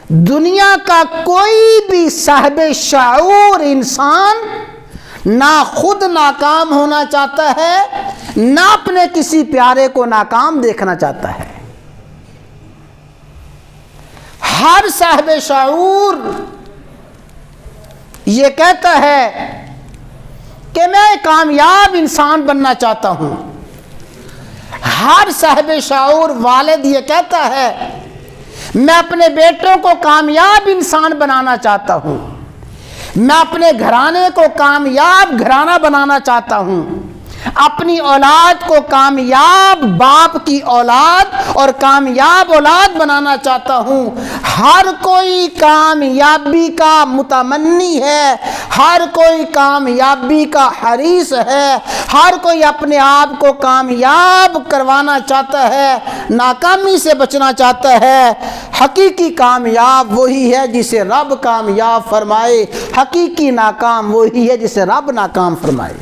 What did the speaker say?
دنیا کا کوئی بھی صاحب شعور انسان نہ خود ناکام ہونا چاہتا ہے، نہ اپنے کسی پیارے کو ناکام دیکھنا چاہتا ہے۔ ہر صاحب شعور یہ کہتا ہے کہ میں کامیاب انسان بننا چاہتا ہوں۔ ہر صاحب شعور والد یہ کہتا ہے میں اپنے بیٹوں کو کامیاب انسان بنانا چاہتا ہوں، میں اپنے گھرانے کو کامیاب گھرانہ بنانا چاہتا ہوں، اپنی اولاد کو کامیاب باپ کی اولاد اور کامیاب اولاد بنانا چاہتا ہوں۔ ہر کوئی کامیابی کا متمنی ہے، ہر کوئی کامیابی کا حریص ہے، ہر کوئی اپنے آپ کو کامیاب کروانا چاہتا ہے، ناکامی سے بچنا چاہتا ہے۔ حقیقی کامیاب وہی ہے جسے رب کامیاب فرمائے، حقیقی ناکام وہی ہے جسے رب ناکام فرمائے۔